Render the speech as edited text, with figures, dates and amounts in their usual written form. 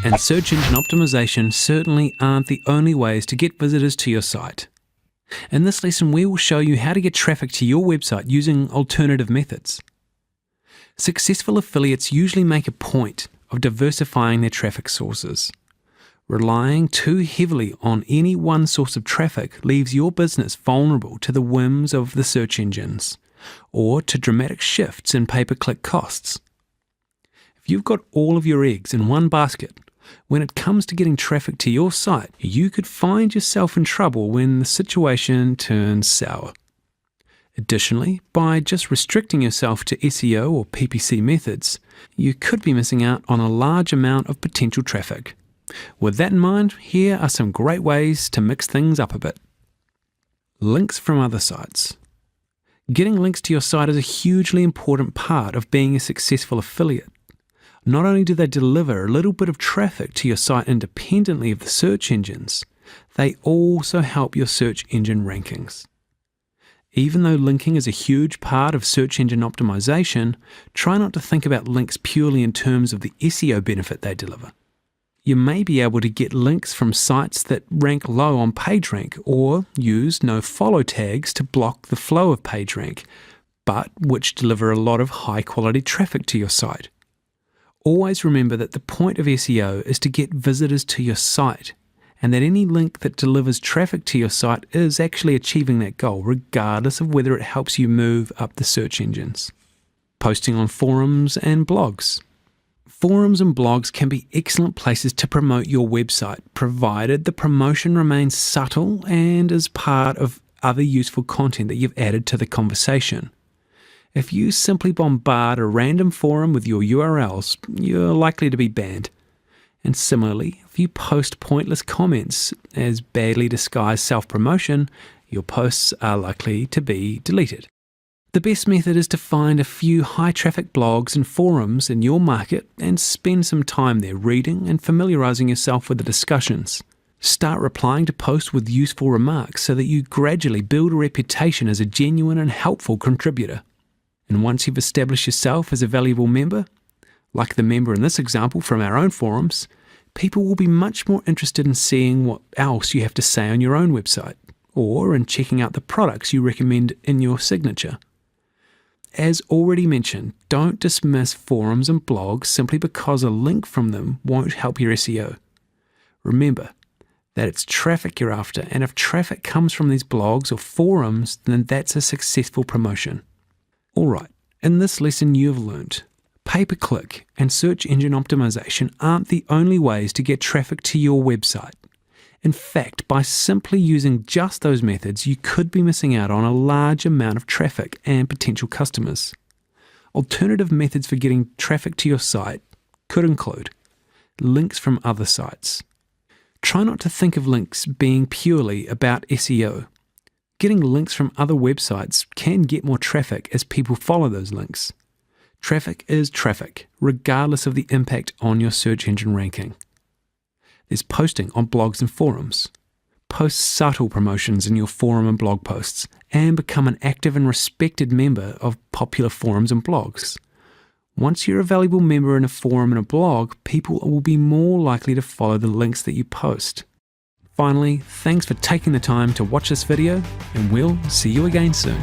and search engine optimization certainly aren't the only ways to get visitors to your site. In this lesson, we will show you how to get traffic to your website using alternative methods. Successful affiliates usually make a point of diversifying their traffic sources. Relying too heavily on any one source of traffic leaves your business vulnerable to the whims of the search engines, or to dramatic shifts in pay-per-click costs. If you've got all of your eggs in one basket, when it comes to getting traffic to your site, you could find yourself in trouble when the situation turns sour. Additionally, by just restricting yourself to SEO or PPC methods, you could be missing out on a large amount of potential traffic. With that in mind, here are some great ways to mix things up a bit. Links from other sites. Getting links to your site is a hugely important part of being a successful affiliate. Not only do they deliver a little bit of traffic to your site independently of the search engines, they also help your search engine rankings. Even though linking is a huge part of search engine optimization, try not to think about links purely in terms of the SEO benefit they deliver. You may be able to get links from sites that rank low on PageRank or use nofollow tags to block the flow of PageRank, but which deliver a lot of high-quality traffic to your site. Always remember that the point of SEO is to get visitors to your site, and that any link that delivers traffic to your site is actually achieving that goal, regardless of whether it helps you move up the search engines. Posting on forums and blogs. Forums and blogs can be excellent places to promote your website, provided the promotion remains subtle and is part of other useful content that you've added to the conversation. If you simply bombard a random forum with your URLs, you're likely to be banned. And similarly, if you post pointless comments as badly disguised self-promotion, your posts are likely to be deleted. The best method is to find a few high-traffic blogs and forums in your market and spend some time there reading and familiarizing yourself with the discussions. Start replying to posts with useful remarks so that you gradually build a reputation as a genuine and helpful contributor. And once you've established yourself as a valuable member, like the member in this example from our own forums, people will be much more interested in seeing what else you have to say on your own website, or in checking out the products you recommend in your signature. As already mentioned, don't dismiss forums and blogs simply because a link from them won't help your SEO. Remember that it's traffic you're after, and if traffic comes from these blogs or forums, then that's a successful promotion. Alright, in this lesson you've learned pay-per-click and search engine optimization aren't the only ways to get traffic to your website. In fact, by simply using just those methods, you could be missing out on a large amount of traffic and potential customers. Alternative methods for getting traffic to your site could include links from other sites. Try not to think of links being purely about SEO. Getting links from other websites can get more traffic as people follow those links. Traffic is traffic, regardless of the impact on your search engine ranking. There's posting on blogs and forums. Post subtle promotions in your forum and blog posts, and become an active and respected member of popular forums and blogs. Once you're a valuable member in a forum and a blog, people will be more likely to follow the links that you post. Finally, thanks for taking the time to watch this video, and we'll see you again soon.